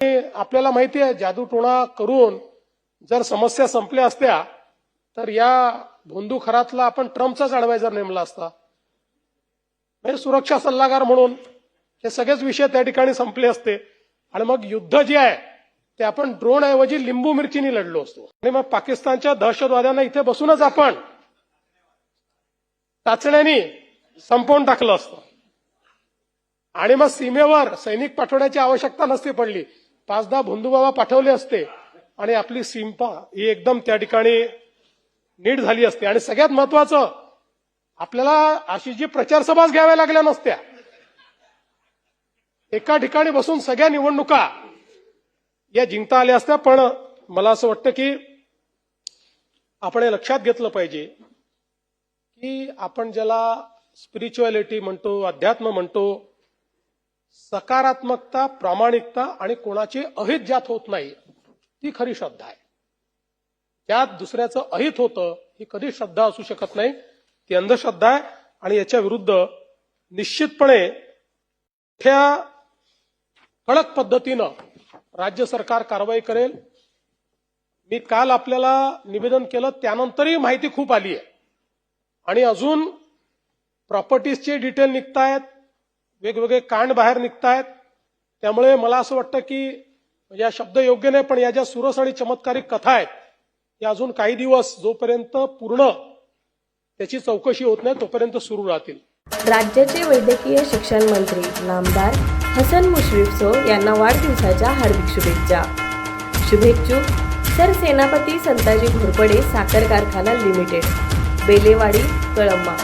आपल्याला माहिती आहे जादूटोणा करून जर समस्या संपल्या असत्या तर या भोंदू खरातला आपण ट्रम्पचाच ऍडवायझर नेमला असता. म्हणजे सुरक्षा सल्लागार म्हणून हे सगळेच विषय त्या ठिकाणी संपले असते आणि मग युद्ध जे आहे ते आपण ड्रोन ऐवजी लिंबू मिरचीनी लढलो असतो. आणि मग पाकिस्तानच्या दहशतवाद्यांना इथे बसूनच आपण चाचण्यांनी संपवून टाकलं असतं आणि मग सीमेवर सैनिक पाठवण्याची आवश्यकता नसती पडली. 5-10 भोंदूबाबा पाठवले असते आणि आपली सीमा ही एकदम त्या ठिकाणी नीट झाली असते. आणि सगळ्यात महत्वाचं आपल्याला अशी जी प्रचार सभाच घ्याव्या लागल्या नसत्या. एका ठिकाणी बसून सगळ्या निवडणुका या जिंकता आल्या असत्या. पण मला असं वाटतं की आपण हे लक्षात घेतलं पाहिजे की आपण ज्याला स्पिरिच्युअलिटी म्हणतो, अध्यात्म म्हणतो, सकारात्मकता, प्रामाणिकता आणि कोणाचे अहित ज्यात होत नाही ती खरी श्रद्धा आहे. ज्यात दुसऱ्याचं अहित होतं ही कधी श्रद्धा असू शकत नाही, ती अंधश्रद्धा आहे. आणि याच्या विरुद्ध निश्चितपणे मोठ्या कडक पद्धतीनं राज्य सरकार कारवाई करेल. मी काल आपल्याला निवेदन केलं त्यानंतरही माहिती खूप आली आहे आणि अजून प्रॉपर्टीजचे डिटेल निघतायत, वेगवेगळे कांड बाहेर निघतायत. त्यामुळे मला असं वाटतं की या शब्द योग्य नाही पण या ज्या सुरस आणि चमत्कारिक कथा आहेत या अजून काही दिवस जोपर्यंत पूर्ण त्याची चौकशी होत नाही तोपर्यंत सुरू राहतील. राज्याचे वैद्यकीय शिक्षण मंत्री नामदार हसन मुश्रीफ यांना वाढदिवसाच्या हार्दिक शुभेच्छा. शुभेच्छुक सरसेनापती संताजी घोरपडे साखर कारखाना लिमिटेड, बेलेवाडी, कळंबा.